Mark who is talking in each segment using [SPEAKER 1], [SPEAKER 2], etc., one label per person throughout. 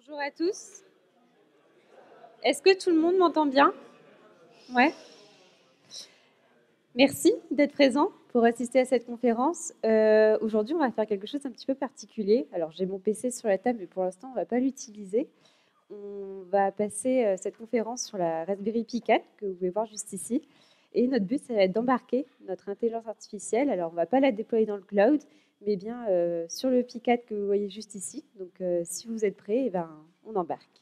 [SPEAKER 1] Bonjour à tous. Est-ce que tout le monde m'entend bien? Ouais. Merci d'être présent pour assister à cette conférence. Aujourd'hui, on va faire quelque chose d'un petit peu particulier. Alors, j'ai mon PC sur la table, mais pour l'instant, on ne va pas l'utiliser. On va passer cette conférence sur la Raspberry Pi 4, que vous pouvez voir juste ici. Et notre but, ça va être d'embarquer notre intelligence artificielle. Alors, on ne va pas la déployer dans le cloud, mais bien sur le Pi 4 que vous voyez juste ici. Donc, si vous êtes prêts, eh ben, on embarque.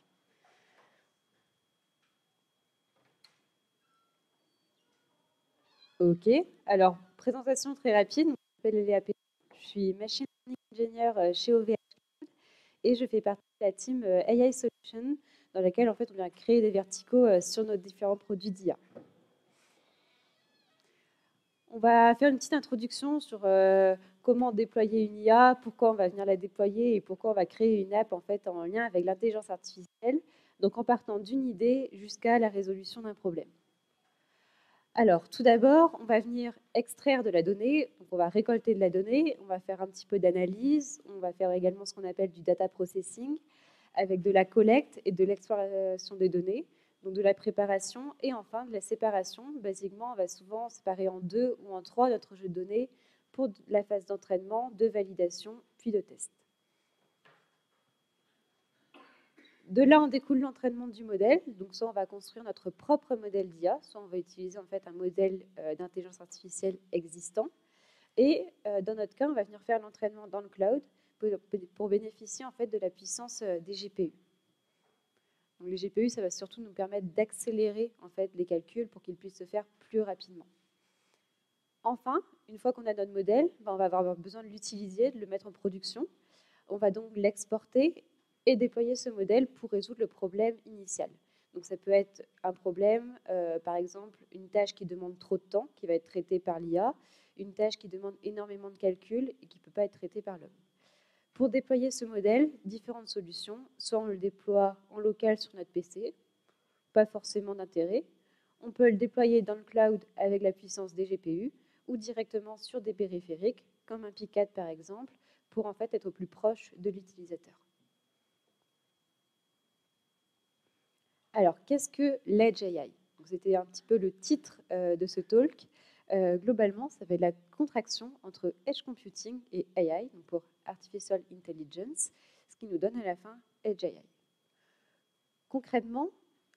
[SPEAKER 1] Ok, alors présentation très rapide. Je m'appelle Léa P. Je suis machine learning engineer chez OVH et je fais partie de la team AI Solution dans laquelle en fait on vient créer des verticaux sur nos différents produits d'IA. On va faire une petite introduction sur comment déployer une IA, pourquoi on va venir la déployer et pourquoi on va créer une app en fait en lien avec l'intelligence artificielle. Donc en partant d'une idée jusqu'à la résolution d'un problème. Alors, tout d'abord, on va venir extraire de la donnée, donc on va récolter de la donnée, on va faire un petit peu d'analyse, on va faire également ce qu'on appelle du data processing, avec de la collecte et de l'exploration des données, donc de la préparation et enfin de la séparation. Basiquement, on va souvent séparer en 2 ou en 3 notre jeu de données pour la phase d'entraînement, de validation, puis de test. De là, on découle l'entraînement du modèle. Donc, soit on va construire notre propre modèle d'IA, soit on va utiliser en fait un modèle d'intelligence artificielle existant. Et dans notre cas, on va venir faire l'entraînement dans le cloud pour bénéficier en fait de la puissance des GPU. Donc, les GPU, ça va surtout nous permettre d'accélérer en fait les calculs pour qu'ils puissent se faire plus rapidement. Enfin, une fois qu'on a notre modèle, on va avoir besoin de l'utiliser, de le mettre en production. On va donc l'exporter et déployer ce modèle pour résoudre le problème initial. Donc ça peut être un problème, par exemple, une tâche qui demande trop de temps, qui va être traitée par l'IA, une tâche qui demande énormément de calculs et qui ne peut pas être traitée par l'homme. Pour déployer ce modèle, différentes solutions. Soit on le déploie en local sur notre PC, pas forcément d'intérêt. On peut le déployer dans le cloud avec la puissance des GPU ou directement sur des périphériques, comme un Pi 4 par exemple, pour en fait être au plus proche de l'utilisateur. Alors, qu'est-ce que l'Edge AI? C'était un petit peu le titre de ce talk. Globalement, ça fait de la contraction entre Edge Computing et AI, donc pour Artificial Intelligence, ce qui nous donne à la fin Edge AI. Concrètement,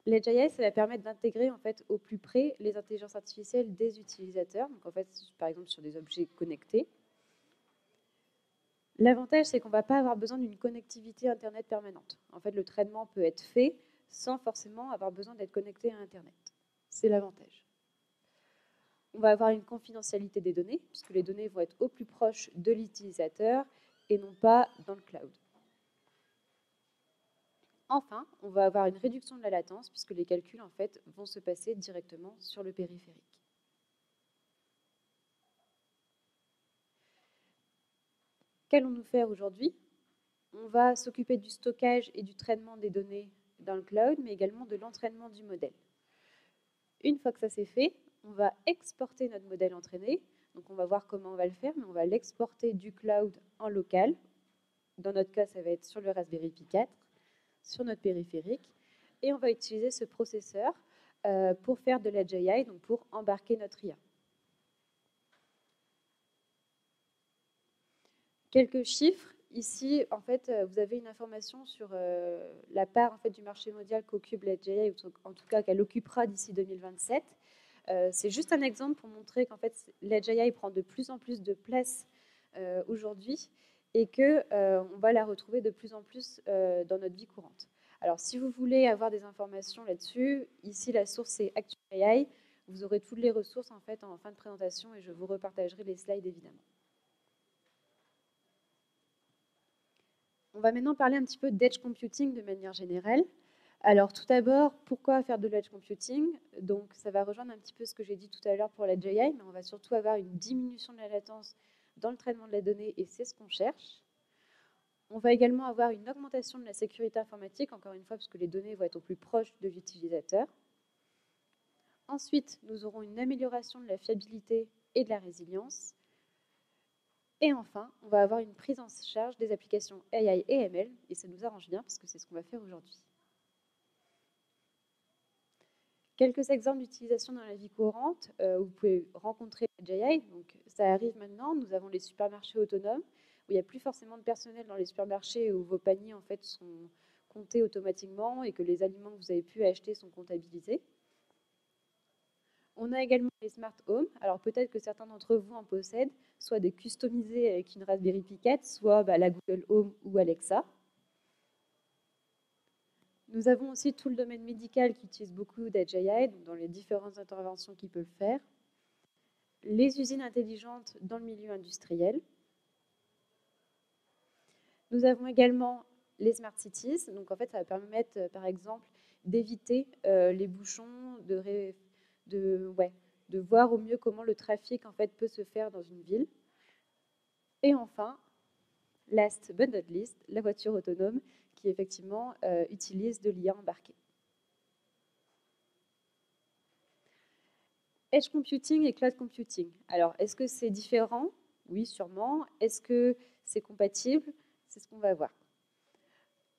[SPEAKER 1] l'Edge AI, ça va permettre d'intégrer en fait au plus près les intelligences artificielles des utilisateurs, donc en fait, par exemple sur des objets connectés. L'avantage, c'est qu'on ne va pas avoir besoin d'une connectivité Internet permanente. En fait, le traitement peut être fait sans forcément avoir besoin d'être connecté à Internet. C'est l'avantage. On va avoir une confidentialité des données, puisque les données vont être au plus proche de l'utilisateur et non pas dans le cloud. Enfin, on va avoir une réduction de la latence, puisque les calculs en fait, vont se passer directement sur le périphérique. Qu'allons-nous faire aujourd'hui? On va s'occuper du stockage et du traitement des données dans le cloud, mais également de l'entraînement du modèle. Une fois que ça c'est fait, on va exporter notre modèle entraîné. Donc on va voir comment on va le faire, mais on va l'exporter du cloud en local. Dans notre cas, ça va être sur le Raspberry Pi 4, sur notre périphérique. Et on va utiliser ce processeur pour faire de l'Edge AI, donc pour embarquer notre IA. Quelques chiffres. Ici, en fait, vous avez une information sur la part en fait, du marché mondial qu'occupe l'Edge AI, ou en tout cas qu'elle occupera d'ici 2027. C'est juste un exemple pour montrer qu'en fait, l'Edge AI prend de plus en plus de place aujourd'hui et qu'on va la retrouver de plus en plus dans notre vie courante. Alors, si vous voulez avoir des informations là-dessus, ici, la source, c'est Actual AI. Vous aurez toutes les ressources en fait en fin de présentation et je vous repartagerai les slides évidemment. On va maintenant parler un petit peu d'edge computing de manière générale. Alors tout d'abord, pourquoi faire de l'edge computing? Donc ça va rejoindre un petit peu ce que j'ai dit tout à l'heure pour l'edge AI, mais on va surtout avoir une diminution de la latence dans le traitement de la donnée et c'est ce qu'on cherche. On va également avoir une augmentation de la sécurité informatique, encore une fois, parce que les données vont être au plus proche de l'utilisateur. Ensuite, nous aurons une amélioration de la fiabilité et de la résilience. Et enfin, on va avoir une prise en charge des applications AI et ML, et ça nous arrange bien parce que c'est ce qu'on va faire aujourd'hui. Quelques exemples d'utilisation dans la vie courante où vous pouvez rencontrer l'AGI. Donc, ça arrive maintenant. Nous avons les supermarchés autonomes où il n'y a plus forcément de personnel dans les supermarchés, où vos paniers en fait sont comptés automatiquement et que les aliments que vous avez pu acheter sont comptabilisés. On a également les smart home. Alors peut-être que certains d'entre vous en possèdent, soit des customisés avec une Raspberry Pi 4, soit la Google Home ou Alexa. Nous avons aussi tout le domaine médical qui utilise beaucoup d'AGI, dans les différentes interventions qu'ils peuvent faire. Les usines intelligentes dans le milieu industriel. Nous avons également les smart cities. Donc en fait, ça va permettre, par exemple, d'éviter les bouchons, de voir au mieux comment le trafic en fait peut se faire dans une ville. Et enfin, last but not least, la voiture autonome qui effectivement utilise de l'IA embarquée. Edge computing et cloud computing. Alors, est-ce que c'est différent? Oui, sûrement. Est-ce que c'est compatible? C'est ce qu'on va voir.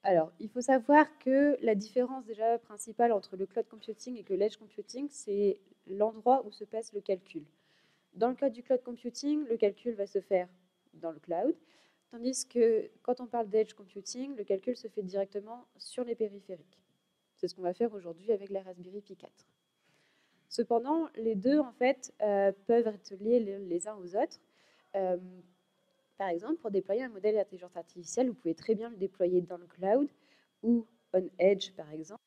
[SPEAKER 1] Alors, il faut savoir que la différence déjà principale entre le cloud computing et que l'edge computing, c'est l'endroit où se passe le calcul. Dans le cas du cloud computing, le calcul va se faire dans le cloud, tandis que quand on parle d'edge computing, le calcul se fait directement sur les périphériques. C'est ce qu'on va faire aujourd'hui avec la Raspberry Pi 4. Cependant, les deux, en fait, peuvent être liés les uns aux autres. Par exemple, pour déployer un modèle d'intelligence artificielle, vous pouvez très bien le déployer dans le cloud ou on edge, par exemple.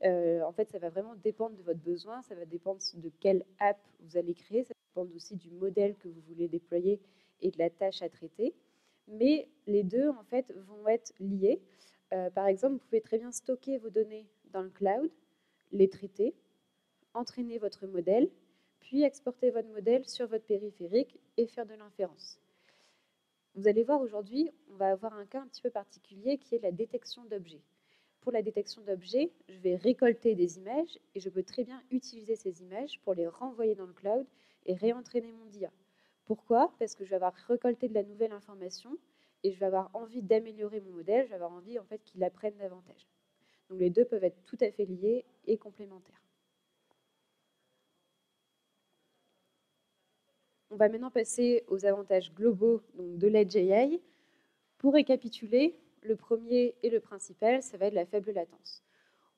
[SPEAKER 1] En fait, ça va vraiment dépendre de votre besoin, ça va dépendre de quelle app vous allez créer, ça va dépendre aussi du modèle que vous voulez déployer et de la tâche à traiter. Mais les deux, en fait, vont être liés. Par exemple, vous pouvez très bien stocker vos données dans le cloud, les traiter, entraîner votre modèle, puis exporter votre modèle sur votre périphérique et faire de l'inférence. Vous allez voir aujourd'hui, on va avoir un cas un petit peu particulier qui est la détection d'objets. Pour la détection d'objets, je vais récolter des images et je peux très bien utiliser ces images pour les renvoyer dans le cloud et réentraîner mon DIA. Pourquoi? Parce que je vais avoir récolté de la nouvelle information et je vais avoir envie d'améliorer mon modèle, je vais avoir envie en fait qu'il apprenne davantage. Donc les deux peuvent être tout à fait liés et complémentaires. On va maintenant passer aux avantages globaux donc, de l'Edge AI. Pour récapituler, le premier et le principal, ça va être la faible latence.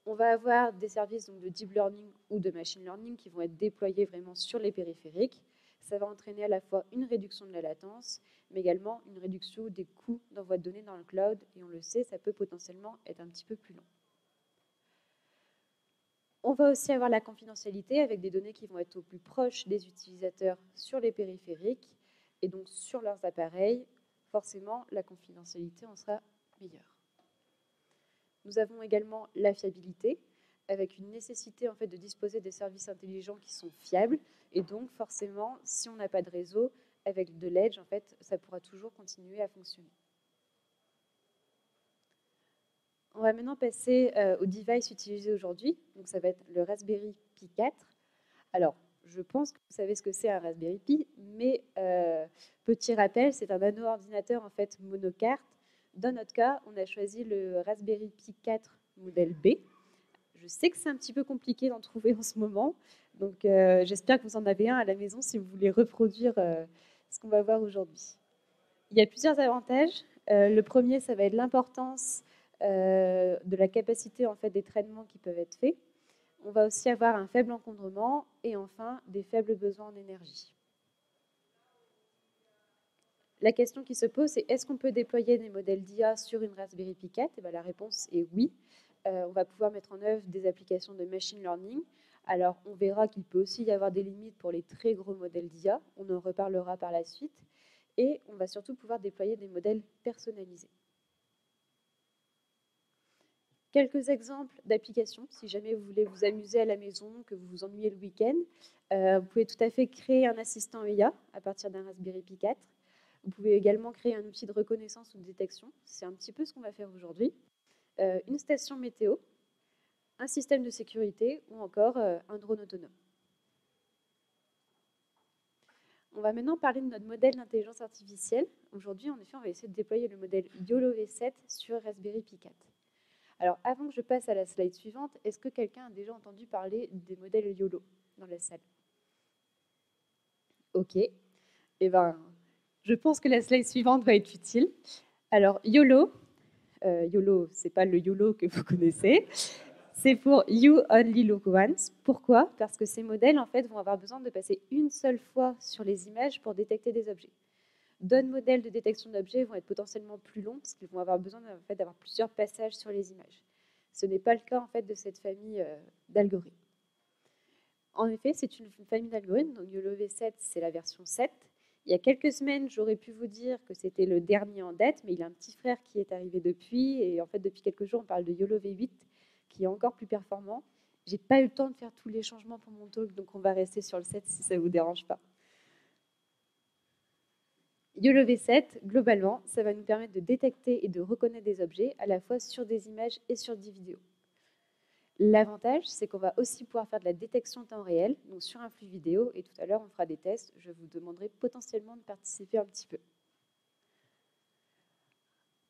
[SPEAKER 1] On va avoir des services donc, de deep learning ou de machine learning qui vont être déployés vraiment sur les périphériques. Ça va entraîner à la fois une réduction de la latence, mais également une réduction des coûts d'envoi de données dans le cloud. Et on le sait, ça peut potentiellement être un petit peu plus long. On va aussi avoir la confidentialité avec des données qui vont être au plus proche des utilisateurs sur les périphériques et donc sur leurs appareils. Forcément, la confidentialité en sera meilleure. Nous avons également la fiabilité avec une nécessité en fait, de disposer des services intelligents qui sont fiables. Et donc, forcément, si on n'a pas de réseau, avec de l'edge, en fait, ça pourra toujours continuer à fonctionner. On va maintenant passer au device utilisé aujourd'hui. Donc, ça va être le Raspberry Pi 4. Alors, je pense que vous savez ce que c'est un Raspberry Pi, mais petit rappel, c'est un nano-ordinateur en fait monocarte. Dans notre cas, on a choisi le Raspberry Pi 4 modèle B. Je sais que c'est un petit peu compliqué d'en trouver en ce moment, donc j'espère que vous en avez un à la maison si vous voulez reproduire ce qu'on va voir aujourd'hui. Il y a plusieurs avantages. Le premier, ça va être l'importance de la capacité en fait, des traitements qui peuvent être faits. On va aussi avoir un faible encombrement et enfin des faibles besoins en énergie. La question qui se pose, c'est est-ce qu'on peut déployer des modèles d'IA sur une Raspberry Pi 4 ? La réponse est oui. On va pouvoir mettre en œuvre des applications de machine learning. Alors, on verra qu'il peut aussi y avoir des limites pour les très gros modèles d'IA. On en reparlera par la suite. Et on va surtout pouvoir déployer des modèles personnalisés. Quelques exemples d'applications, si jamais vous voulez vous amuser à la maison, que vous vous ennuyez le week-end. Vous pouvez tout à fait créer un assistant IA à partir d'un Raspberry Pi 4. Vous pouvez également créer un outil de reconnaissance ou de détection. C'est un petit peu ce qu'on va faire aujourd'hui. Une station météo, un système de sécurité ou encore un drone autonome. On va maintenant parler de notre modèle d'intelligence artificielle. Aujourd'hui, en effet, on va essayer de déployer le modèle YOLO V7 sur Raspberry Pi 4. Alors, avant que je passe à la slide suivante, est-ce que quelqu'un a déjà entendu parler des modèles YOLO dans la salle? Ok. Eh bien, je pense que la slide suivante va être utile. Alors, YOLO, YOLO, c'est pas le YOLO que vous connaissez, c'est pour You Only Look Once. Pourquoi? Parce que ces modèles, en fait, vont avoir besoin de passer une seule fois sur les images pour détecter des objets. D'autres modèles de détection d'objets vont être potentiellement plus longs parce qu'ils vont avoir besoin en fait, d'avoir plusieurs passages sur les images. Ce n'est pas le cas en fait, de cette famille d'algorithmes. En effet, c'est une famille d'algorithmes, donc YOLO V7, c'est la version 7. Il y a quelques semaines, j'aurais pu vous dire que c'était le dernier en date, mais il y a un petit frère qui est arrivé depuis, et en fait, depuis quelques jours, on parle de YOLO V8, qui est encore plus performant. J'ai pas eu le temps de faire tous les changements pour mon talk, donc on va rester sur le 7 si ça ne vous dérange pas. YOLO V7, globalement, ça va nous permettre de détecter et de reconnaître des objets, à la fois sur des images et sur des vidéos. L'avantage, c'est qu'on va aussi pouvoir faire de la détection en temps réel, donc sur un flux vidéo, et tout à l'heure, on fera des tests. Je vous demanderai potentiellement de participer un petit peu.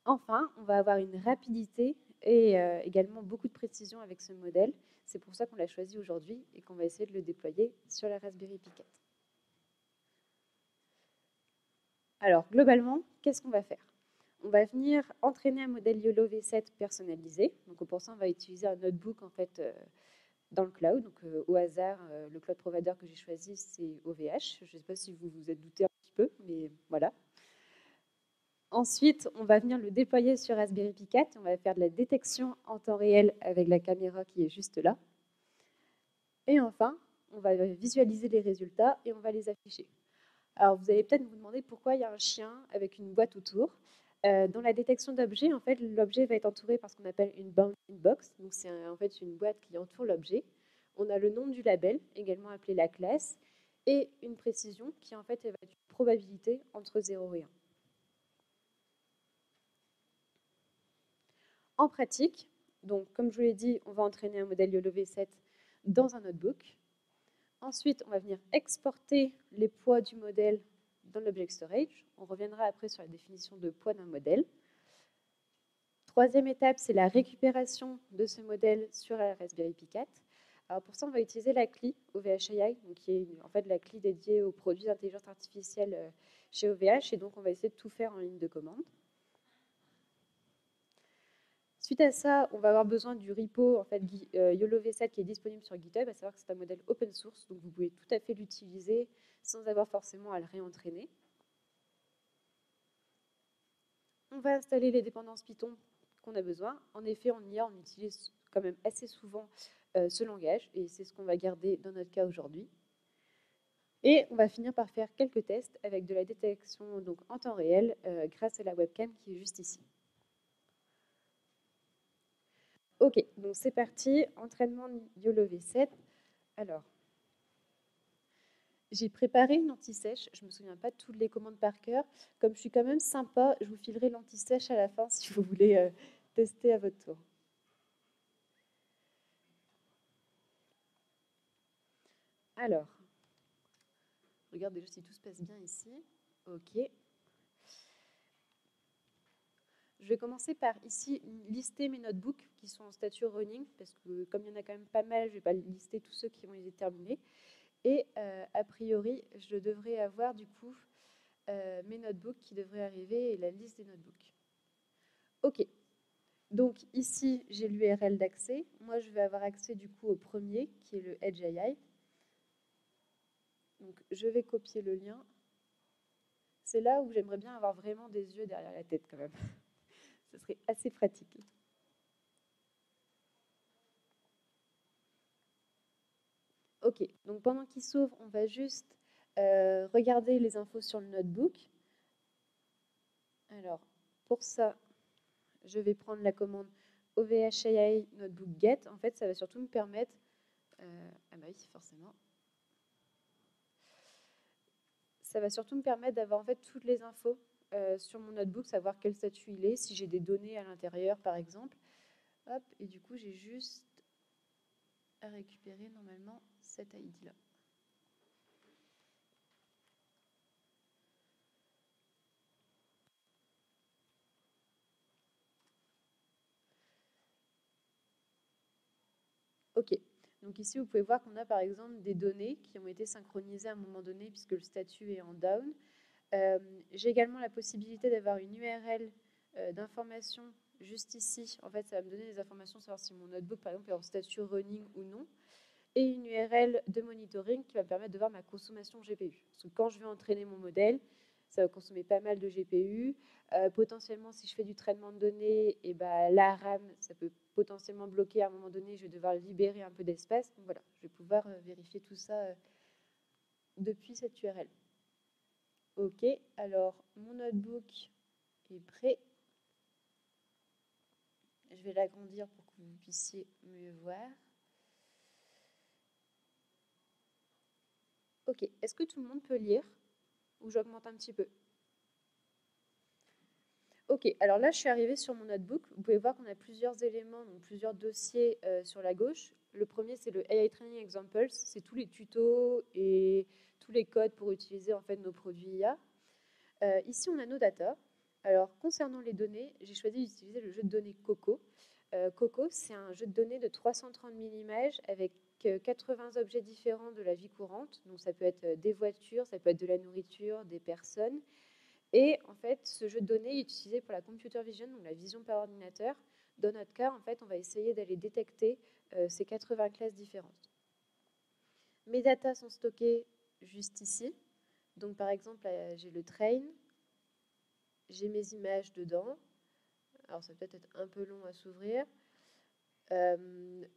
[SPEAKER 1] Enfin, on va avoir une rapidité et également beaucoup de précision avec ce modèle. C'est pour ça qu'on l'a choisi aujourd'hui et qu'on va essayer de le déployer sur la Raspberry Pi 4. Alors, globalement, qu'est-ce qu'on va faire? On va venir entraîner un modèle YOLO V7 personnalisé. Donc, pour ça, on va utiliser un notebook en fait, dans le cloud. Donc, au hasard, le cloud provider que j'ai choisi, c'est OVH. Je ne sais pas si vous vous êtes douté un petit peu, mais voilà. Ensuite, on va venir le déployer sur Raspberry Pi 4. On va faire de la détection en temps réel avec la caméra qui est juste là. Et enfin, on va visualiser les résultats et on va les afficher. Alors, vous allez peut-être vous demander pourquoi il y a un chien avec une boîte autour. Dans la détection d'objets, en fait, l'objet va être entouré par ce qu'on appelle une bounding box. Donc, c'est en fait une boîte qui entoure l'objet. On a le nom du label, également appelé la classe, et une précision qui, en fait, va être une probabilité entre 0 et 1. En pratique, donc, comme je vous l'ai dit, on va entraîner un modèle YOLO V7 dans un notebook. Ensuite, on va venir exporter les poids du modèle dans l'object storage. On reviendra après sur la définition de poids d'un modèle. Troisième étape, c'est la récupération de ce modèle sur la Raspberry Pi 4. Alors pour ça, on va utiliser la CLI OVH-AI, qui est en fait la CLI dédiée aux produits d'intelligence artificielle chez OVH, et donc on va essayer de tout faire en ligne de commande. Suite à ça, on va avoir besoin du repo en fait, YOLO V7 qui est disponible sur GitHub, à savoir que c'est un modèle open source, donc vous pouvez tout à fait l'utiliser sans avoir forcément à le réentraîner. On va installer les dépendances Python qu'on a besoin. En effet, en IA, on utilise quand même assez souvent ce langage, et c'est ce qu'on va garder dans notre cas aujourd'hui. Et on va finir par faire quelques tests avec de la détection donc, en temps réel grâce à la webcam qui est juste ici. Ok, donc c'est parti, entraînement YOLO V7. Alors, j'ai préparé une anti-sèche, je ne me souviens pas de toutes les commandes par cœur. Comme je suis quand même sympa, je vous filerai l'anti-sèche à la fin si vous voulez tester à votre tour. Alors, regarde déjà si tout se passe bien ici. Ok. Je vais commencer par ici lister mes notebooks qui sont en statut running, parce que comme il y en a quand même pas mal, je ne vais pas lister tous ceux qui ont été terminés. Et a priori, je devrais avoir du coup mes notebooks qui devraient arriver et la liste des notebooks. Ok, donc ici j'ai l'URL d'accès. Moi je vais avoir accès du coup au premier qui est le Edge AI. Donc je vais copier le lien. C'est là où j'aimerais bien avoir vraiment des yeux derrière la tête quand même. Ce serait assez pratique. Ok, donc pendant qu'il s'ouvre, on va juste regarder les infos sur le notebook. Alors, pour ça, je vais prendre la commande OVHAI notebook get. En fait, ça va surtout me permettre... ah bah oui, forcément. Ça va surtout me permettre d'avoir en fait toutes les infos sur mon notebook, savoir quel statut il est, si j'ai des données à l'intérieur, par exemple. Hop, et du coup, j'ai juste à récupérer normalement cet ID-là. OK. Donc ici, vous pouvez voir qu'on a par exemple des données qui ont été synchronisées à un moment donné puisque le statut est en down. J'ai également la possibilité d'avoir une URL d'information juste ici. En fait, ça va me donner des informations sur savoir si mon notebook, par exemple, est en statut running ou non. Et une URL de monitoring qui va me permettre de voir ma consommation GPU. Parce que quand je vais entraîner mon modèle, ça va consommer pas mal de GPU. Potentiellement, si je fais du traitement de données, et la RAM, ça peut potentiellement bloquer à un moment donné. Je vais devoir libérer un peu d'espace. Donc voilà, je vais pouvoir vérifier tout ça depuis cette URL. OK, alors mon notebook est prêt. Je vais l'agrandir pour que vous puissiez mieux voir. OK, est-ce que tout le monde peut lire? Ou j'augmente un petit peu? Ok, alors là, je suis arrivée sur mon notebook. Vous pouvez voir qu'on a plusieurs éléments, donc plusieurs dossiers sur la gauche. Le premier, c'est le AI Training Examples. C'est tous les tutos et tous les codes pour utiliser en fait nos produits IA. Ici, on a nos data. Alors, concernant les données, j'ai choisi d'utiliser le jeu de données Coco. Coco, c'est un jeu de données de 330 000 images avec 80 objets différents de la vie courante. Donc, ça peut être des voitures, ça peut être de la nourriture, des personnes. Et en fait, ce jeu de données est utilisé pour la computer vision, donc la vision par ordinateur. Dans notre cas, en fait, on va essayer d'aller détecter ces 80 classes différentes. Mes datas sont stockées juste ici. Donc par exemple, j'ai le train, j'ai mes images dedans. Alors ça peut être un peu long à s'ouvrir.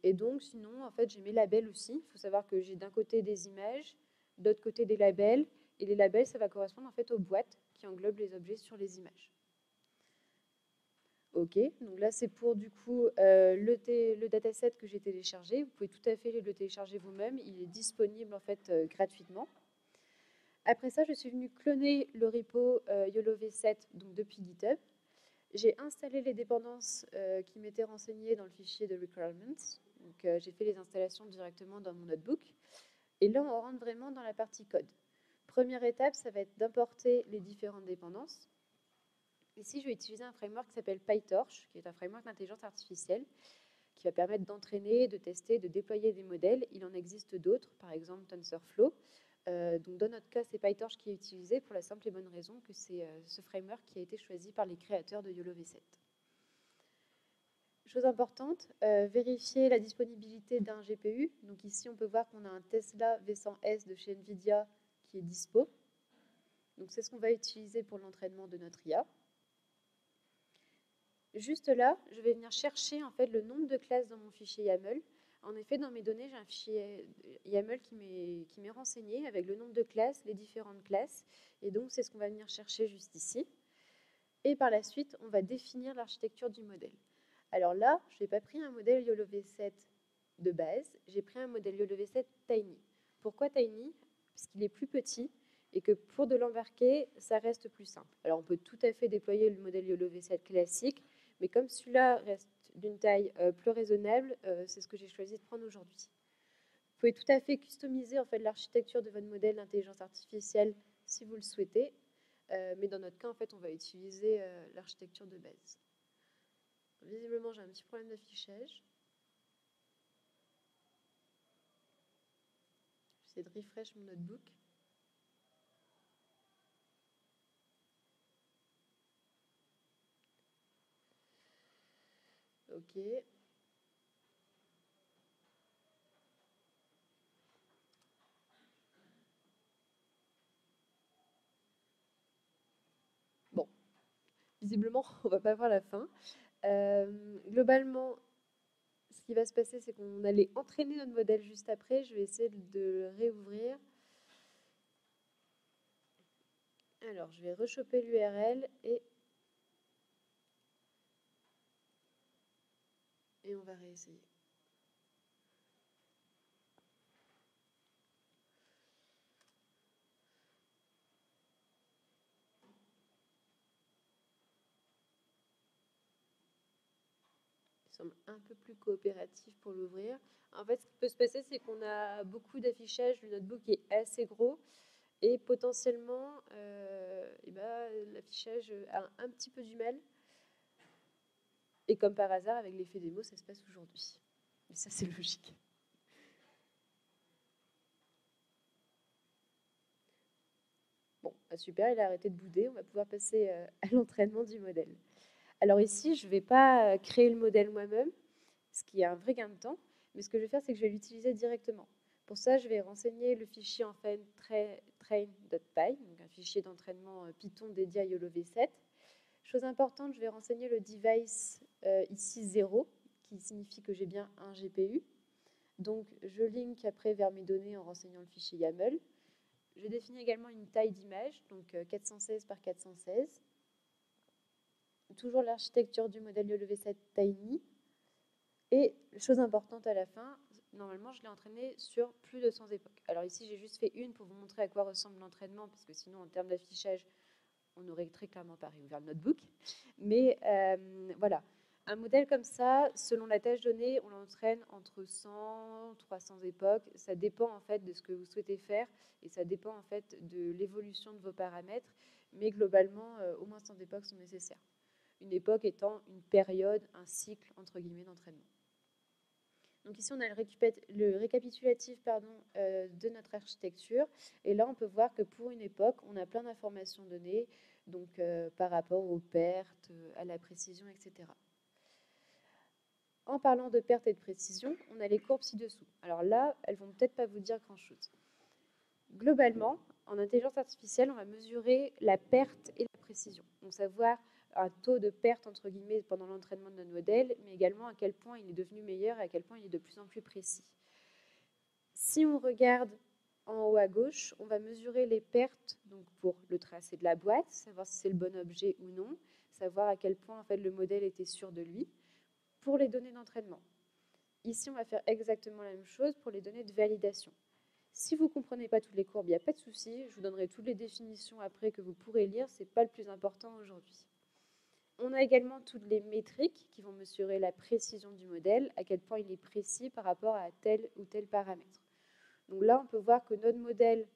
[SPEAKER 1] Et donc sinon, en fait, j'ai mes labels aussi. Il faut savoir que j'ai d'un côté des images, de l'autre côté des labels. Et les labels, ça va correspondre en fait aux boîtes qui englobent les objets sur les images. Ok, donc là c'est pour du coup le dataset que j'ai téléchargé. Vous pouvez tout à fait le télécharger vous-même. Il est disponible en fait gratuitement. Après ça, je suis venue cloner le repo YOLO V7 donc depuis GitHub. J'ai installé les dépendances qui m'étaient renseignées dans le fichier de requirements. Donc j'ai fait les installations directement dans mon notebook. Et là, on rentre vraiment dans la partie code. Première étape, ça va être d'importer les différentes dépendances. Ici, je vais utiliser un framework qui s'appelle PyTorch, qui est un framework d'intelligence artificielle qui va permettre d'entraîner, de tester, de déployer des modèles. Il en existe d'autres, par exemple TensorFlow. Donc dans notre cas, c'est PyTorch qui est utilisé pour la simple et bonne raison que c'est ce framework qui a été choisi par les créateurs de YOLO V7. Chose importante, vérifier la disponibilité d'un GPU. Donc ici, on peut voir qu'on a un Tesla V100S de chez NVIDIA qui est dispo. Donc c'est ce qu'on va utiliser pour l'entraînement de notre IA. Juste là, je vais venir chercher en fait le nombre de classes dans mon fichier YAML. En effet, dans mes données, j'ai un fichier YAML qui m'est renseigné avec le nombre de classes, les différentes classes. Et donc, c'est ce qu'on va venir chercher juste ici. Et par la suite, on va définir l'architecture du modèle. Alors là, je n'ai pas pris un modèle YOLO V7 de base, j'ai pris un modèle YOLO V7 Tiny. Pourquoi Tiny? Parce qu'il est plus petit et que pour de l'embarquer, ça reste plus simple. Alors on peut tout à fait déployer le modèle YOLO V7 classique, mais comme celui-là reste d'une taille plus raisonnable, c'est ce que j'ai choisi de prendre aujourd'hui. Vous pouvez tout à fait customiser en fait, l'architecture de votre modèle d'intelligence artificielle si vous le souhaitez, mais dans notre cas, en fait, on va utiliser l'architecture de base. Visiblement, j'ai un petit problème d'affichage. J'essaie de refresh mon notebook. Ok. Bon, visiblement, on va pas voir la fin. Globalement, ce qui va se passer, c'est qu'on allait entraîner notre modèle juste après. Je vais essayer de le réouvrir. Alors, je vais rechoper l'URL et on va réessayer. Il semble un peu plus coopératif pour l'ouvrir. En fait, ce qui peut se passer, c'est qu'on a beaucoup d'affichage. Le notebook est assez gros et potentiellement, l'affichage a un petit peu du mal. Et comme par hasard, avec l'effet démo, ça se passe aujourd'hui. Mais ça, c'est logique. super, il a arrêté de bouder, on va pouvoir passer à l'entraînement du modèle. Alors ici, je ne vais pas créer le modèle moi-même, ce qui est un vrai gain de temps, mais ce que je vais faire, c'est que je vais l'utiliser directement. Pour ça, je vais renseigner le fichier en fait train.py, donc un fichier d'entraînement Python dédié à YOLO V7. Chose importante, je vais renseigner le device ici 0, qui signifie que j'ai bien un GPU. Donc, je link après vers mes données en renseignant le fichier YAML. Je définis également une taille d'image, donc 416 par 416. Toujours l'architecture du modèle YOLO V7 Tiny. Et chose importante à la fin, normalement, je l'ai entraîné sur plus de 100 époques. Alors ici, j'ai juste fait une pour vous montrer à quoi ressemble l'entraînement, parce que sinon, en termes d'affichage, on aurait très clairement pas réouvert le notebook. Mais voilà, un modèle comme ça, selon la tâche donnée, on l'entraîne entre 100 300 époques. Ça dépend en fait de ce que vous souhaitez faire et ça dépend en fait de l'évolution de vos paramètres. Mais globalement, au moins 100 époques sont nécessaires. Une époque étant une période, un cycle entre guillemets d'entraînement. Donc ici, on a le récapitulatif de notre architecture. Et là, on peut voir que pour une époque, on a plein d'informations données, donc par rapport aux pertes, à la précision, etc. En parlant de pertes et de précision, on a les courbes ci-dessous. Alors là, elles ne vont peut-être pas vous dire grand-chose. Globalement, en intelligence artificielle, on va mesurer la perte et la précision. Donc savoir un taux de perte, entre guillemets, pendant l'entraînement de notre modèle, mais également à quel point il est devenu meilleur et à quel point il est de plus en plus précis. Si on regarde en haut à gauche, on va mesurer les pertes donc pour le tracé de la boîte, savoir si c'est le bon objet ou non, savoir à quel point en fait, le modèle était sûr de lui, pour les données d'entraînement. Ici, on va faire exactement la même chose pour les données de validation. Si vous ne comprenez pas toutes les courbes, il n'y a pas de souci, je vous donnerai toutes les définitions après que vous pourrez lire, ce n'est pas le plus important aujourd'hui. On a également toutes les métriques qui vont mesurer la précision du modèle, à quel point il est précis par rapport à tel ou tel paramètre. Donc là, on peut voir que notre modèle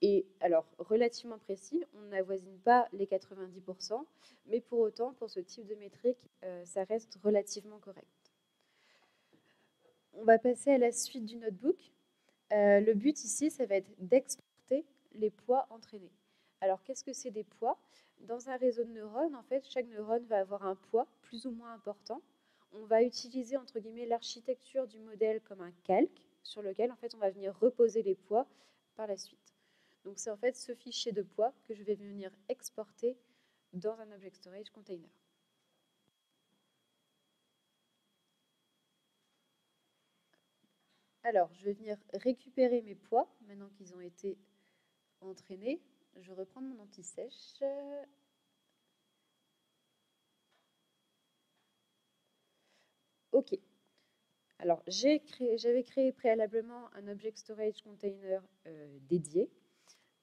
[SPEAKER 1] est alors relativement précis, on n'avoisine pas les 90%, mais pour autant, pour ce type de métrique, ça reste relativement correct. On va passer à la suite du notebook. Le but ici, ça va être d'exporter les poids entraînés. Alors, qu'est-ce que c'est des poids? Dans un réseau de neurones, en fait, chaque neurone va avoir un poids plus ou moins important. On va utiliser, entre guillemets, l'architecture du modèle comme un calque sur lequel, en fait, on va venir reposer les poids par la suite. Donc, c'est en fait ce fichier de poids que je vais venir exporter dans un Object Storage Container. Alors, je vais venir récupérer mes poids, maintenant qu'ils ont été entraînés. Je reprends mon anti-sèche. OK. Alors, j'avais créé préalablement un Object Storage Container dédié,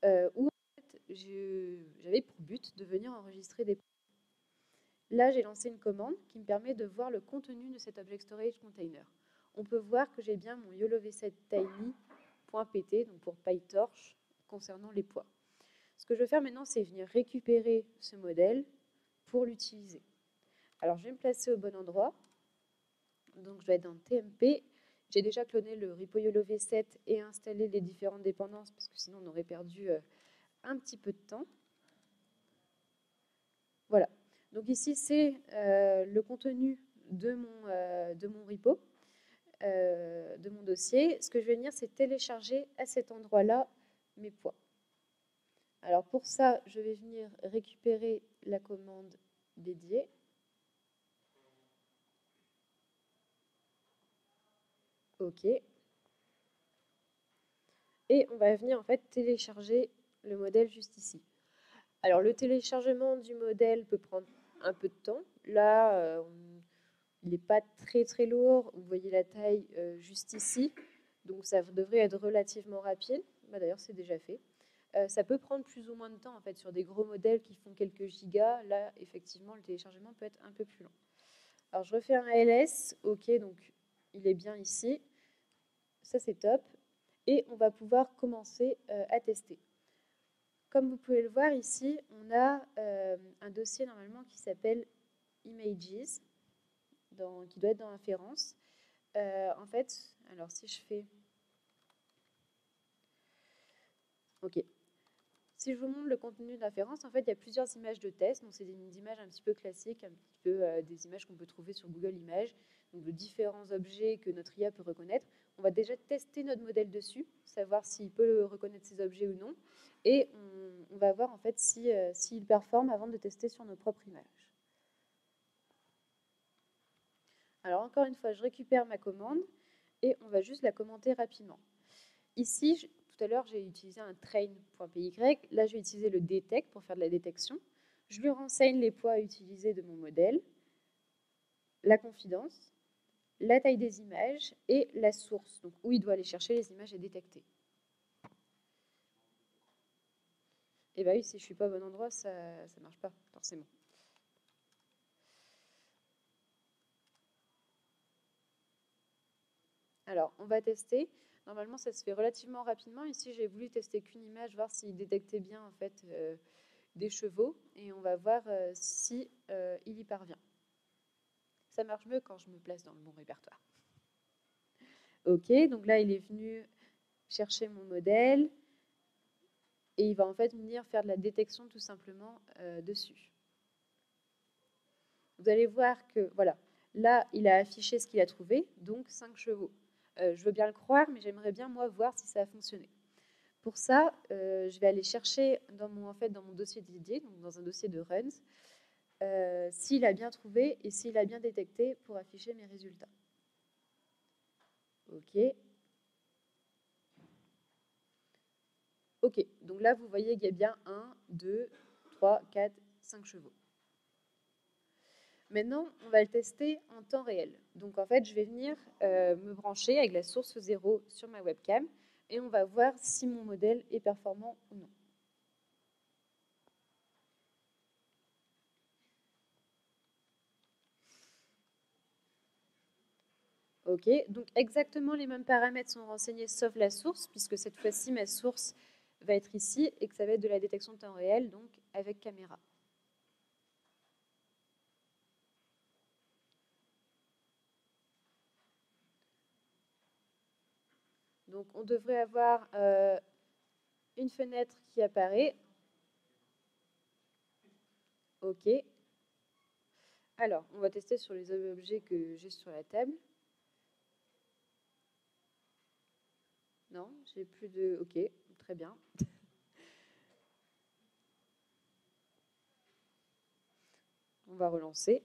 [SPEAKER 1] où en fait, j'avais pour but de venir enregistrer des poids. Là, j'ai lancé une commande qui me permet de voir le contenu de cet Object Storage Container. On peut voir que j'ai bien mon YOLO V7 Tiny.pt, donc pour PyTorch, concernant les poids. Ce que je vais faire maintenant, c'est venir récupérer ce modèle pour l'utiliser. Alors, je vais me placer au bon endroit. Donc, je vais être dans TMP. J'ai déjà cloné le repo YOLO V7 et installé les différentes dépendances, parce que sinon, on aurait perdu un petit peu de temps. Voilà. Donc ici, c'est le contenu de mon repo, de mon dossier. Ce que je vais venir, c'est télécharger à cet endroit-là mes poids. Alors pour ça, je vais venir récupérer la commande dédiée. OK. Et on va venir en fait télécharger le modèle juste ici. Alors le téléchargement du modèle peut prendre un peu de temps. Là, il n'est pas très très lourd. Vous voyez la taille juste ici. Donc ça devrait être relativement rapide. D'ailleurs, c'est déjà fait. Ça peut prendre plus ou moins de temps en fait sur des gros modèles qui font quelques gigas. Là, effectivement, le téléchargement peut être un peu plus long. Alors je refais un ALS. OK, donc il est bien ici. Ça, c'est top. Et on va pouvoir commencer à tester. Comme vous pouvez le voir ici, on a un dossier normalement qui s'appelle Images, qui doit être dans Inférence. En fait, alors si je fais... OK. Si je vous montre le contenu d'inférence, en fait, il y a plusieurs images de test. Donc, c'est des images un petit peu classiques, un petit peu des images qu'on peut trouver sur Google Images, donc de différents objets que notre IA peut reconnaître. On va déjà tester notre modèle dessus, savoir s'il peut reconnaître ces objets ou non, et on va voir en fait s'il performe avant de tester sur nos propres images. Alors, encore une fois, je récupère ma commande et on va juste la commenter rapidement. Ici, tout à l'heure, j'ai utilisé un train.py. Là, je vais utiliser le detect pour faire de la détection. Je lui renseigne les poids à utiliser de mon modèle, la confidence, la taille des images et la source, donc où il doit aller chercher les images à détecter. Et bien oui, si je ne suis pas au bon endroit, ça ne marche pas forcément. Alors, on va tester. Normalement, ça se fait relativement rapidement. Ici, j'ai voulu tester qu'une image, voir s'il détectait bien en fait des chevaux, et on va voir si il y parvient. Ça marche mieux quand je me place dans le bon répertoire. Ok, donc là, il est venu chercher mon modèle et il va en fait venir faire de la détection tout simplement dessus. Vous allez voir que, voilà, là, il a affiché ce qu'il a trouvé, donc 5 chevaux. Je veux bien le croire, mais j'aimerais bien, moi, voir si ça a fonctionné. Pour ça, je vais aller chercher dans mon dossier dédié, donc dans un dossier de runs, s'il a bien trouvé et s'il a bien détecté pour afficher mes résultats. Ok. Ok, donc là, vous voyez qu'il y a bien 1, 2, 3, 4, 5 chevaux. Maintenant, on va le tester en temps réel. Donc, en fait, je vais venir me brancher avec la source 0 sur ma webcam et on va voir si mon modèle est performant ou non. Ok, donc exactement les mêmes paramètres sont renseignés sauf la source, puisque cette fois-ci, ma source va être ici et que ça va être de la détection de temps réel, donc avec caméra. Donc, on devrait avoir une fenêtre qui apparaît. Ok. Alors, on va tester sur les objets que j'ai sur la table. Non, j'ai plus de... Ok, très bien. On va relancer.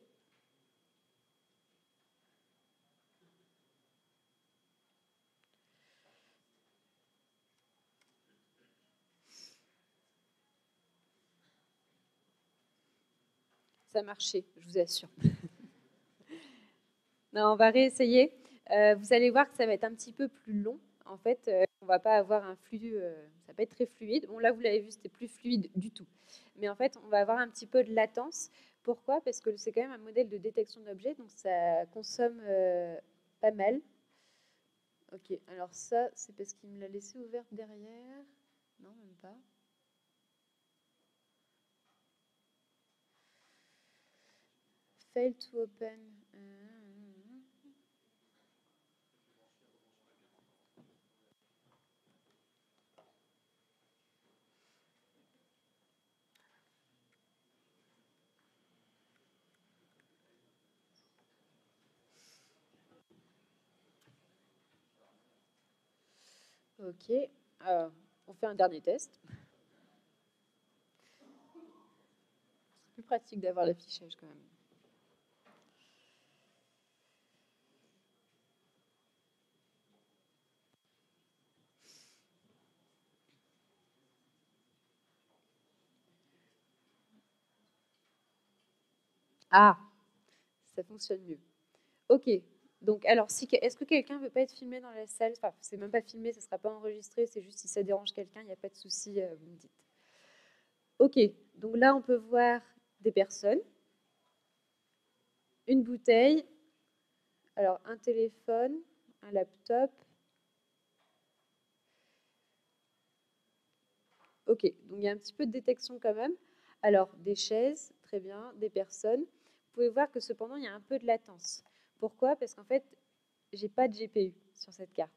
[SPEAKER 1] Ça a marché, je vous assure. Non, on va réessayer. Vous allez voir que ça va être un petit peu plus long. En fait, on va pas avoir un flux, ça va pas être très fluide. Bon, là, vous l'avez vu, c'était plus fluide du tout. Mais en fait, on va avoir un petit peu de latence. Pourquoi? Parce que c'est quand même un modèle de détection d'objets, donc ça consomme pas mal. Ok, alors ça, c'est parce qu'il me l'a laissé ouverte derrière. Non, même pas. Fail to open. Ok, on fait un dernier test. C'est plus pratique d'avoir l'affichage quand même. Ah, ça fonctionne mieux. Ok, donc alors, est-ce que quelqu'un ne veut pas être filmé dans la salle? Enfin, c'est même pas filmé, ça ne sera pas enregistré, c'est juste si ça dérange quelqu'un, il n'y a pas de souci, vous me dites. Ok, donc là, on peut voir des personnes, une bouteille, alors un téléphone, un laptop. Ok, donc il y a un petit peu de détection quand même. Alors, des chaises, très bien, des personnes. Vous pouvez voir que cependant, il y a un peu de latence. Pourquoi? Parce qu'en fait, j'ai pas de GPU sur cette carte.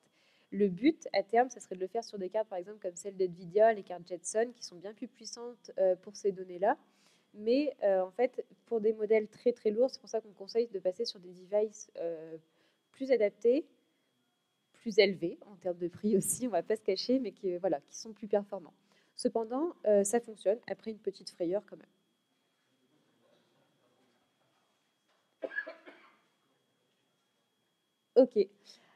[SPEAKER 1] Le but, à terme, ça serait de le faire sur des cartes, par exemple, comme celle d'NVIDIA, les cartes Jetson, qui sont bien plus puissantes pour ces données-là. Mais en fait, pour des modèles très très lourds, c'est pour ça qu'on conseille de passer sur des devices plus adaptés, plus élevés en termes de prix aussi, on ne va pas se cacher, mais qui sont plus performants. Cependant, ça fonctionne après une petite frayeur quand même. Ok.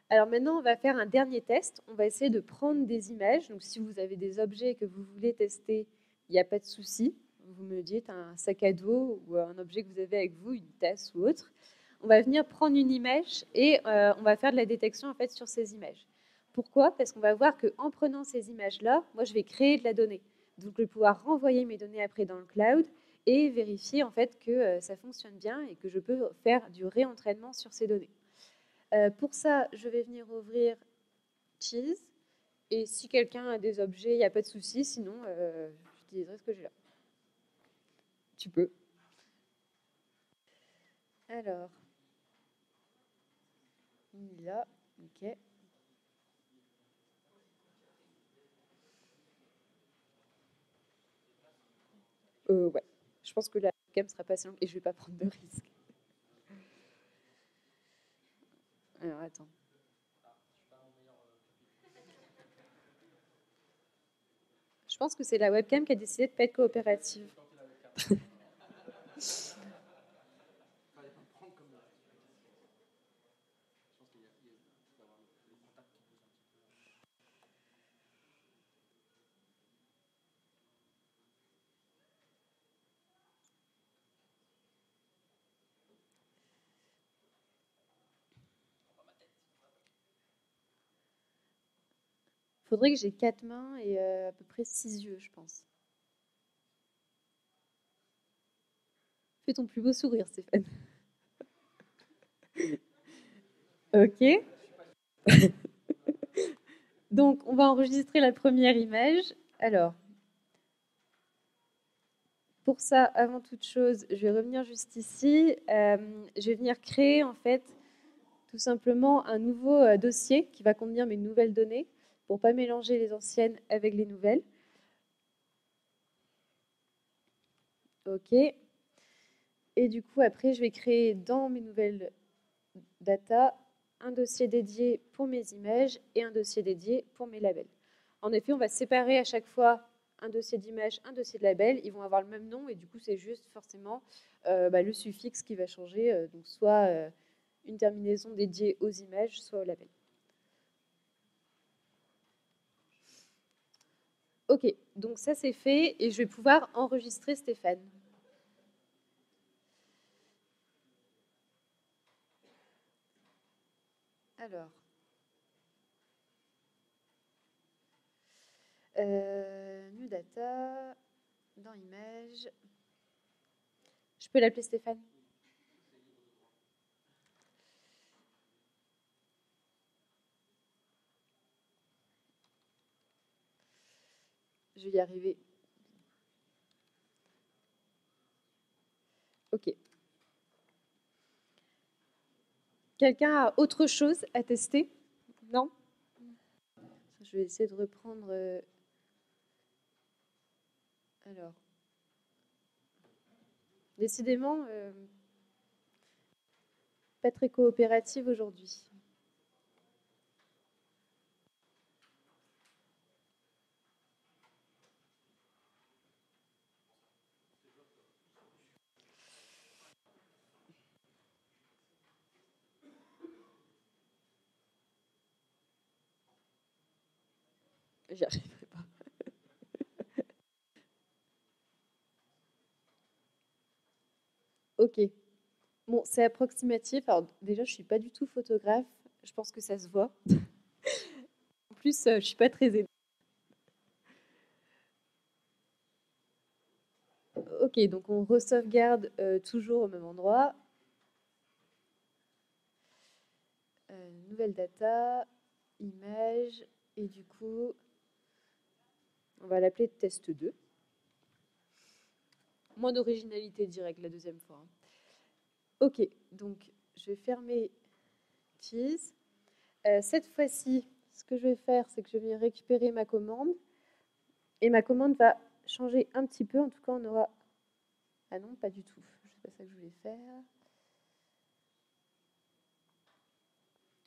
[SPEAKER 1] Alors maintenant, on va faire un dernier test. On va essayer de prendre des images. Donc si vous avez des objets que vous voulez tester, il n'y a pas de souci. Vous me dites un sac à dos ou un objet que vous avez avec vous, une tasse ou autre. On va venir prendre une image et on va faire de la détection en fait sur ces images. Pourquoi? Parce qu'on va voir qu'en prenant ces images-là, moi je vais créer de la donnée. Donc je vais pouvoir renvoyer mes données après dans le cloud et vérifier en fait que ça fonctionne bien et que je peux faire du réentraînement sur ces données. Pour ça, je vais venir ouvrir Cheese. Et si quelqu'un a des objets, il n'y a pas de souci. Sinon, j'utiliserai ce que j'ai là. Tu peux. Alors, là, ok. Ouais. Je pense que la webcam sera pas si longue et je vais pas prendre de risque. Alors, attends. Je pense que c'est la webcam qui a décidé de ne pas être coopérative. Faudrait que j'ai 4 mains et à peu près 6 yeux, je pense. Fais ton plus beau sourire, Stéphane. Ok. Donc, on va enregistrer la première image. Alors, pour ça, avant toute chose, je vais revenir juste ici. Je vais venir créer, en fait, tout simplement un nouveau dossier qui va contenir mes nouvelles données pour ne pas mélanger les anciennes avec les nouvelles. OK. Et du coup, après, je vais créer dans mes nouvelles data un dossier dédié pour mes images et un dossier dédié pour mes labels. En effet, on va séparer à chaque fois un dossier d'image, un dossier de label. Ils vont avoir le même nom et du coup, c'est juste forcément le suffixe qui va changer. Donc, soit une terminaison dédiée aux images, soit au label. Ok, donc ça c'est fait et je vais pouvoir enregistrer Stéphane. Alors, New Data, dans Image. Je peux l'appeler Stéphane? Je vais y arriver. Ok. Quelqu'un a autre chose à tester? Non? Je vais essayer de reprendre. Alors. Décidément, pas très coopérative aujourd'hui. J'y arriverai pas. Ok. Bon, c'est approximatif. Alors déjà, je suis pas du tout photographe. Je pense que ça se voit. En plus, je suis pas très aidée. Ok, donc on re-sauvegarde toujours au même endroit. Nouvelle data, image, et du coup, on va l'appeler test 2. Moins d'originalité directe la deuxième fois. Hein. Ok, donc je vais fermer Cheese. Cette fois-ci, ce que je vais faire, c'est que je vais récupérer ma commande. Et ma commande va changer un petit peu. En tout cas, on aura... Ah non, pas du tout. C'est pas ça que je voulais faire.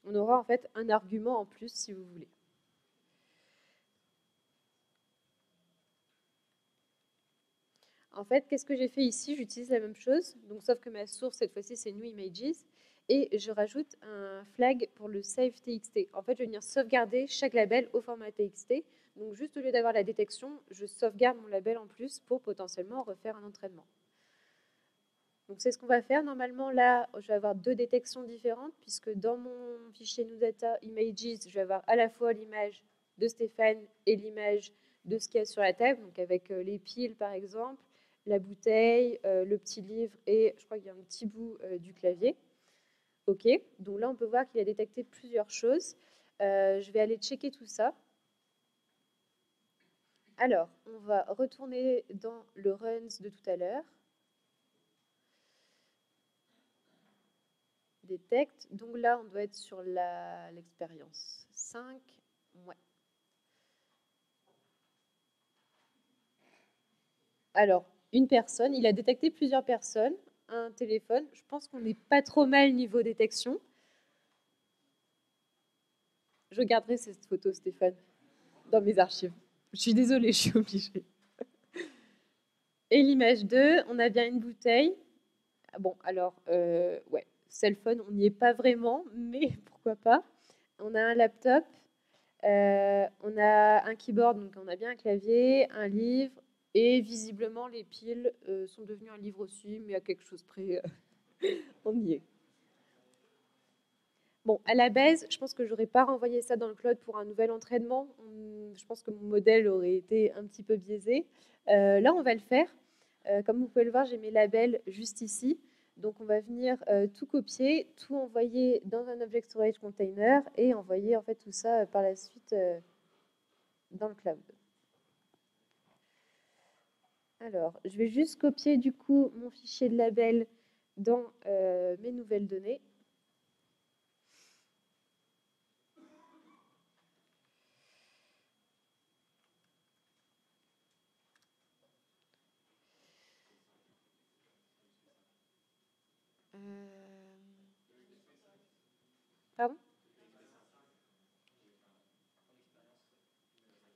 [SPEAKER 1] On aura en fait un argument en plus, si vous voulez. En fait, qu'est-ce que j'ai fait ici? J'utilise la même chose, donc sauf que ma source, cette fois-ci, c'est New Images. Et je rajoute un flag pour le save TXT. En fait, je vais venir sauvegarder chaque label au format TXT. Donc, juste au lieu d'avoir la détection, je sauvegarde mon label en plus pour potentiellement refaire un entraînement. Donc, c'est ce qu'on va faire. Normalement, là, je vais avoir deux détections différentes, puisque dans mon fichier NewData Images, je vais avoir à la fois l'image de Stéphane et l'image de ce qu'il y a sur la table, donc avec les piles, par exemple, la bouteille, le petit livre et je crois qu'il y a un petit bout du clavier. OK, donc là, on peut voir qu'il a détecté plusieurs choses. Je vais aller checker tout ça. Alors, on va retourner dans le runs de tout à l'heure. Detect. Donc là, on doit être sur l'expérience 5. Ouais. Alors, une personne, il a détecté plusieurs personnes, un téléphone. Je pense qu'on n'est pas trop mal niveau détection. Je garderai cette photo, Stéphane, dans mes archives. Je suis désolée, je suis obligée. Et l'image 2, on a bien une bouteille. Bon, alors, ouais, cell phone, on n'y est pas vraiment, mais pourquoi pas. On a un laptop, on a un keyboard, donc on a bien un clavier, un livre, et visiblement, les piles sont devenues un livre aussi, mais à quelque chose près, on y est. Bon, à la base, je pense que j'aurais pas renvoyé ça dans le cloud pour un nouvel entraînement. Je pense que mon modèle aurait été un petit peu biaisé. Là, on va le faire. Comme vous pouvez le voir, j'ai mes labels juste ici. Donc, on va venir tout copier, tout envoyer dans un Object Storage Container et envoyer en fait tout ça par la suite dans le cloud. Alors, je vais juste copier du coup mon fichier de label dans mes nouvelles données. Pardon?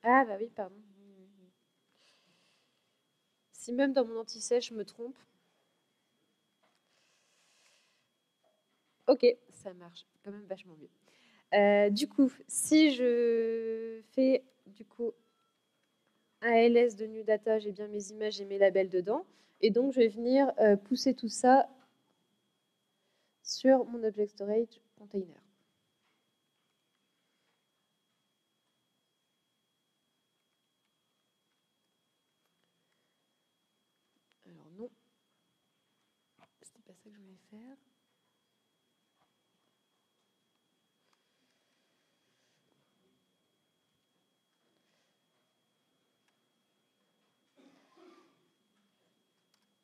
[SPEAKER 1] Ah bah oui, pardon. Si même dans mon anti-sèche je me trompe. Ok, ça marche quand même vachement mieux. Du coup, si je fais du coup un ls de New Data, j'ai bien mes images et mes labels dedans. Et donc, je vais venir pousser tout ça sur mon Object Storage Container. Alors non, c'était pas ça que je voulais faire.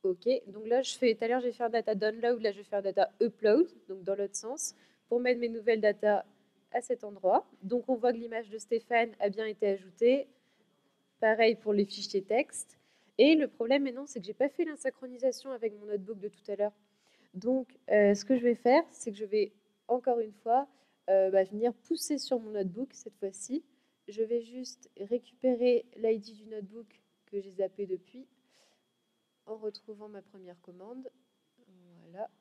[SPEAKER 1] Ok, donc là, tout à l'heure, j'ai fait un data download, là, je vais faire un data upload, donc dans l'autre sens, pour mettre mes nouvelles data à cet endroit. Donc, on voit que l'image de Stéphane a bien été ajoutée. Pareil pour les fichiers texte. Et le problème maintenant, c'est que je n'ai pas fait l'insynchronisation avec mon notebook de tout à l'heure. Donc, ce que je vais faire, c'est que je vais, encore une fois, venir pousser sur mon notebook cette fois-ci. Je vais juste récupérer l'ID du notebook que j'ai zappé depuis en retrouvant ma première commande. Voilà.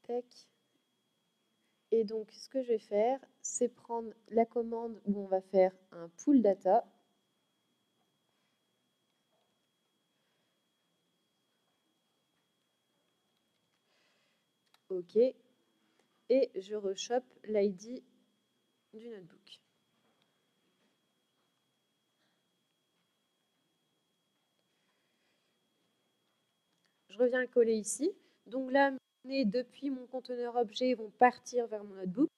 [SPEAKER 1] Tac. Et donc, ce que je vais faire, c'est prendre la commande où on va faire un pool data. OK. Et je rechoppe l'ID du notebook. Je reviens le coller ici. Donc là, mes données depuis mon conteneur objet vont partir vers mon notebook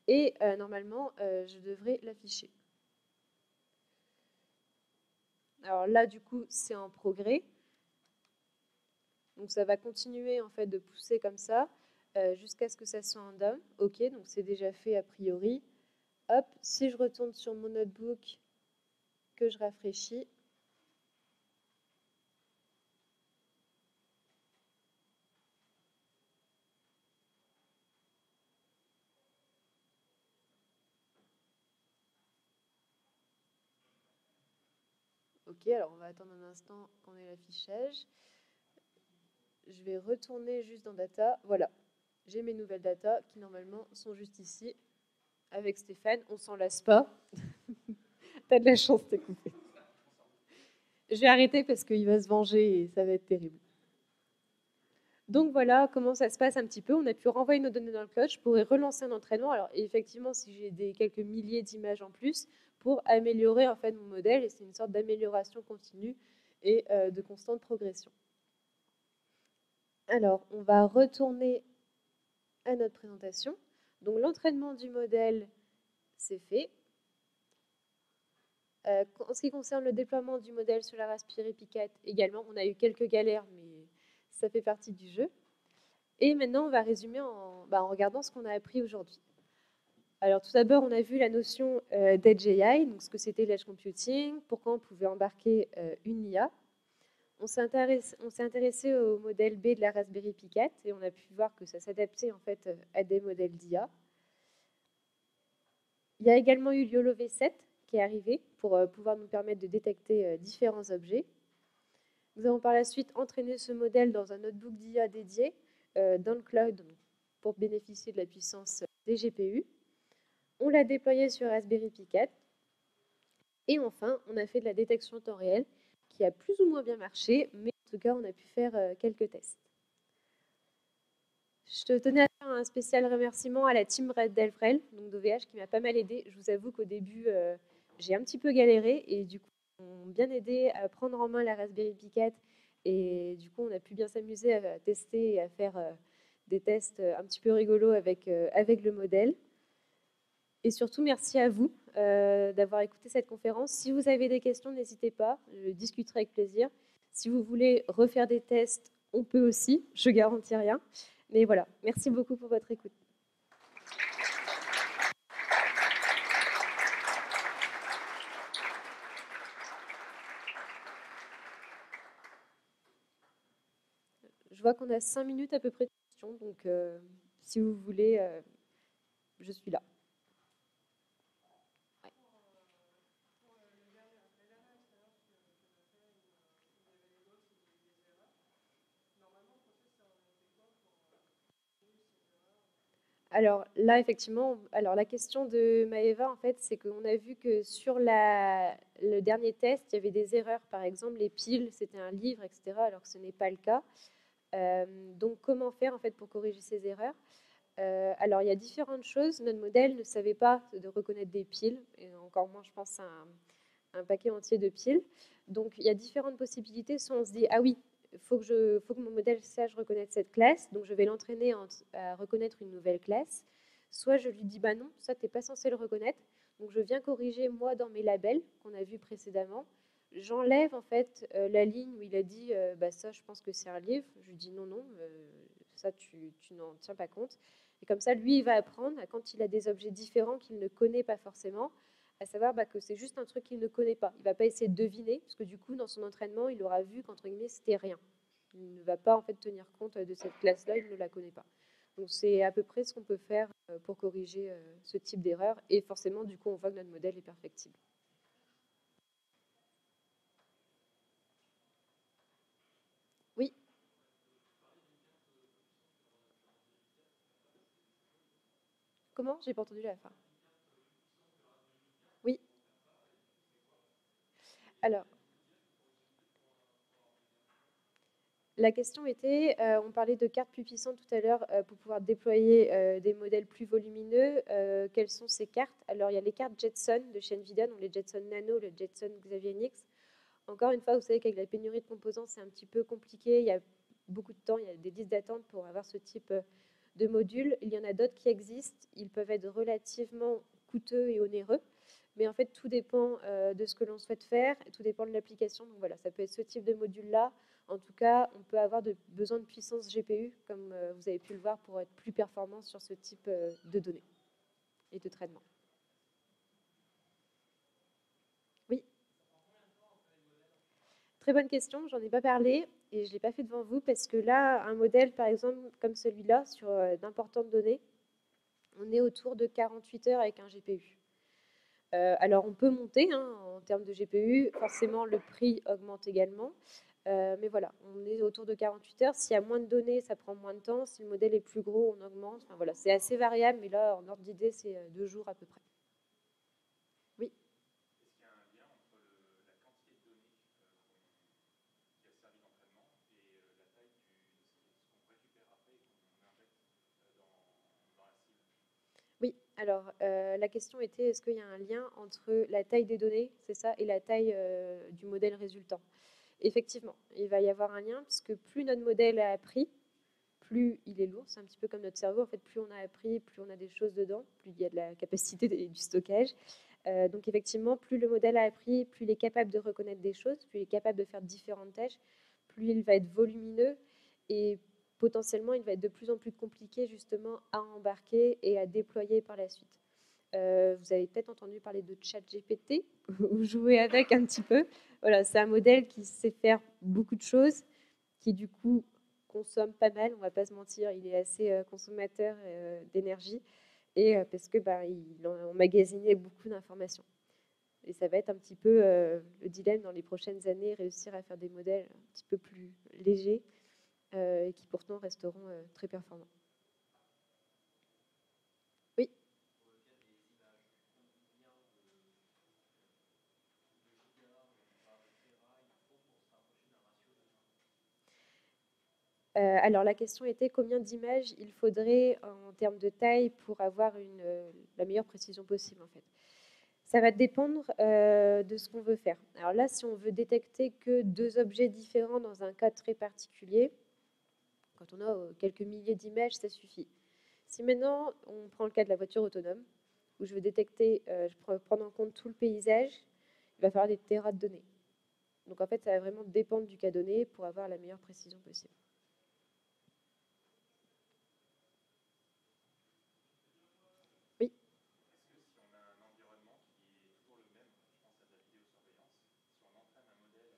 [SPEAKER 1] et normalement, je devrais l'afficher. Alors là, du coup, c'est en progrès. Donc ça va continuer en fait de pousser comme ça jusqu'à ce que ça soit un DOM. Ok, donc c'est déjà fait a priori. Hop, si je retourne sur mon notebook, que je rafraîchis, ok, alors on va attendre un instant qu'on ait l'affichage. Je vais retourner juste dans Data. Voilà, j'ai mes nouvelles data qui normalement sont juste ici. Avec Stéphane, on s'en lasse pas. T'as de la chance, t'es coupé. Je vais arrêter parce qu'il va se venger et ça va être terrible. Donc voilà comment ça se passe un petit peu. On a pu renvoyer nos données dans le cloud. Je pourrais relancer un entraînement. Alors effectivement, si j'ai quelques milliers d'images en plus pour améliorer en fait mon modèle, et c'est une sorte d'amélioration continue et de constante progression. Alors, on va retourner à notre présentation. Donc l'entraînement du modèle, c'est fait. En ce qui concerne le déploiement du modèle sur la Raspberry Pi 4 également, on a eu quelques galères, mais ça fait partie du jeu. Et maintenant, on va résumer en regardant ce qu'on a appris aujourd'hui. Alors tout d'abord, on a vu la notion d'Edge AI, donc ce que c'était l'Edge Computing, pourquoi on pouvait embarquer une IA. On s'est intéressé au modèle B de la Raspberry Pi 4 et on a pu voir que ça s'adaptait en fait à des modèles d'IA. Il y a également eu YOLO V7 qui est arrivé pour pouvoir nous permettre de détecter différents objets. Nous avons par la suite entraîné ce modèle dans un notebook d'IA dédié dans le cloud pour bénéficier de la puissance des GPU. On l'a déployé sur Raspberry Pi 4. Et enfin, on a fait de la détection en temps réel qui a plus ou moins bien marché, mais en tout cas, on a pu faire quelques tests. Je tenais à faire un spécial remerciement à la team Red Delvrel, donc d'OVH, qui m'a pas mal aidé. Je vous avoue qu'au début, j'ai un petit peu galéré et du coup, ils m'ont bien aidé à prendre en main la Raspberry Pi 4 et du coup, on a pu bien s'amuser à tester et à faire des tests un petit peu rigolos avec le modèle. Et surtout, merci à vous d'avoir écouté cette conférence. Si vous avez des questions, n'hésitez pas, je discuterai avec plaisir. Si vous voulez refaire des tests, on peut aussi, je ne garantis rien. Mais voilà, merci beaucoup pour votre écoute. Je vois qu'on a 5 minutes à peu près de questions, donc si vous voulez, je suis là. Ouais. Alors là, effectivement, la question de Maëva, en fait, c'est qu'on a vu que sur le dernier test, il y avait des erreurs. Par exemple, les piles, c'était un livre, etc., alors que ce n'est pas le cas. Donc, comment faire, en fait, pour corriger ces erreurs? Alors, il y a différentes choses. Notre modèle ne savait pas de reconnaître des piles, et encore moins, je pense, un paquet entier de piles. Donc, il y a différentes possibilités. Soit on se dit, ah oui, il faut que mon modèle sache reconnaître cette classe, donc je vais l'entraîner à reconnaître une nouvelle classe. Soit je lui dis, bah non, ça, tu n'es pas censé le reconnaître. Donc, je viens corriger, moi, dans mes labels qu'on a vus précédemment. J'enlève, en fait, la ligne où il a dit, bah ça, je pense que c'est un livre. Je lui dis, non, non, ça, tu n'en tiens pas compte. Et comme ça, lui, il va apprendre, quand il a des objets différents qu'il ne connaît pas forcément, à savoir que c'est juste un truc qu'il ne connaît pas. Il ne va pas essayer de deviner, parce que du coup, dans son entraînement, il aura vu qu'entre guillemets, c'était rien. Il ne va pas en fait tenir compte de cette classe-là, il ne la connaît pas. Donc c'est à peu près ce qu'on peut faire pour corriger ce type d'erreur. Et forcément, du coup, on voit que notre modèle est perfectible. Oui. Comment? J'ai pas entendu la fin. Oui. Alors, la question était, on parlait de cartes plus puissantes tout à l'heure pour pouvoir déployer des modèles plus volumineux. Quelles sont ces cartes? Alors, il y a les cartes Jetson de chez NVIDIA, donc les Jetson Nano, le Jetson Xavier Nix. Encore une fois, vous savez qu'avec la pénurie de composants, c'est un petit peu compliqué. Il y a beaucoup de temps, il y a des listes d'attente pour avoir ce type de module. Il y en a d'autres qui existent. Ils peuvent être relativement coûteux et onéreux. Mais en fait, tout dépend de ce que l'on souhaite faire, et tout dépend de l'application. Donc voilà, ça peut être ce type de module-là, En tout cas, on peut avoir besoin de puissance GPU, comme vous avez pu le voir, pour être plus performant sur ce type de données et de traitement. Oui. Très bonne question, j'en ai pas parlé et je ne l'ai pas fait devant vous parce que là, un modèle, par exemple, comme celui-là, sur d'importantes données, on est autour de 48 heures avec un GPU. Alors, on peut monter hein, en termes de GPU, forcément, le prix augmente également. Mais voilà, on est autour de 48 heures. S'il y a moins de données, ça prend moins de temps. Si le modèle est plus gros, on augmente. Enfin, voilà, c'est assez variable, mais là, en ordre d'idée, c'est 2 jours à peu près. Oui.
[SPEAKER 2] Est-ce qu'il y a un lien entre la quantité de données qui a servi d'entraînement et la taille de ce qu'on récupère après et qu'on injecte dans la cible?
[SPEAKER 1] Oui, alors la question était est-ce qu'il y a un lien entre la taille des données, c'est ça, et la taille du modèle résultant? Effectivement, il va y avoir un lien puisque plus notre modèle a appris, plus il est lourd. C'est un petit peu comme notre cerveau. En fait, plus on a appris, plus on a des choses dedans, plus il y a de la capacité et du stockage. Donc effectivement, plus le modèle a appris, plus il est capable de reconnaître des choses, plus il est capable de faire différentes tâches, plus il va être volumineux et potentiellement il va être de plus en plus compliqué justement à embarquer et à déployer par la suite. Vous avez peut-être entendu parler de ChatGPT ou jouer avec un petit peu. Voilà, c'est un modèle qui sait faire beaucoup de choses, qui du coup consomme pas mal, on va pas se mentir, il est assez consommateur d'énergie et parce que il emmagasinait beaucoup d'informations. Et ça va être un petit peu le dilemme dans les prochaines années, réussir à faire des modèles un petit peu plus légers et qui pourtant resteront très performants. Oui. Alors la question était combien d'images il faudrait en termes de taille pour avoir la meilleure précision possible en fait. Ça va dépendre de ce qu'on veut faire. Alors là, si on veut détecter que 2 objets différents dans un cas très particulier, quand on a quelques milliers d'images, ça suffit. Si maintenant on prend le cas de la voiture autonome, où je veux détecter, je peux prendre en compte tout le paysage, il va falloir des téras de données. Donc en fait, ça va vraiment dépendre du cas donné pour avoir la meilleure précision possible. Oui.
[SPEAKER 2] Est-ce que si on a un environnement qui est toujours le même, je pense à de la vidéosurveillance, si on entraîne un modèle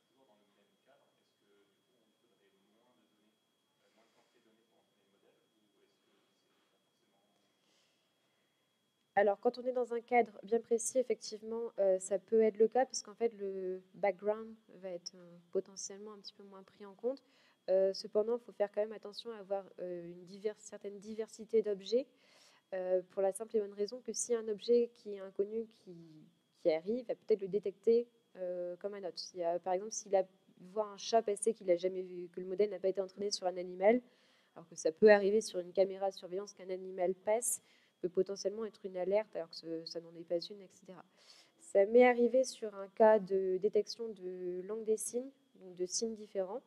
[SPEAKER 2] toujours dans le même cadre, est-ce que du coup il faudrait moins de données, moins de quantité de données pour entraîner le modèle, ou est-ce que c'est pas forcément...
[SPEAKER 1] Alors, quand on est dans un cadre bien précis, effectivement, ça peut être le cas, parce qu'en fait, le background va être potentiellement un petit peu moins pris en compte. Cependant, il faut faire quand même attention à avoir une certaine diversité d'objets, pour la simple et bonne raison que si un objet qui est inconnu qui arrive, va peut-être le détecter comme un autre. Par exemple, s'il voit un chat passer qu'il n'a jamais vu, que le modèle n'a pas été entraîné sur un animal, alors que ça peut arriver sur une caméra de surveillance qu'un animal passe, peut potentiellement être une alerte alors que ça n'en est pas une, etc. Ça m'est arrivé sur un cas de détection de langue des signes, donc de signes différents.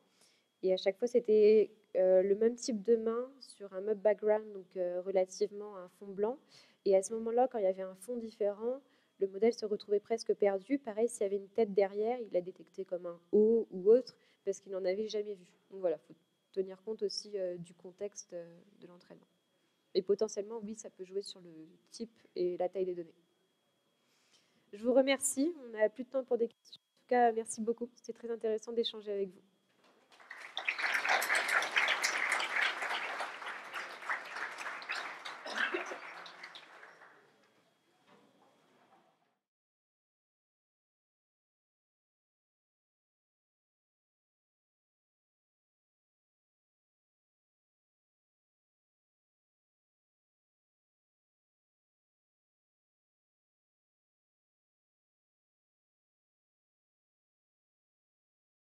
[SPEAKER 1] Et à chaque fois, c'était le même type de main sur un meuble background, donc relativement un fond blanc. Et à ce moment-là, quand il y avait un fond différent, le modèle se retrouvait presque perdu. Pareil, s'il y avait une tête derrière, il l'a détecté comme un O ou autre, parce qu'il n'en avait jamais vu. Donc voilà, il faut tenir compte aussi du contexte de l'entraînement. Et potentiellement, oui, ça peut jouer sur le type et la taille des données. Je vous remercie. On n'a plus de temps pour des questions. En tout cas, merci beaucoup. C'était très intéressant d'échanger avec vous.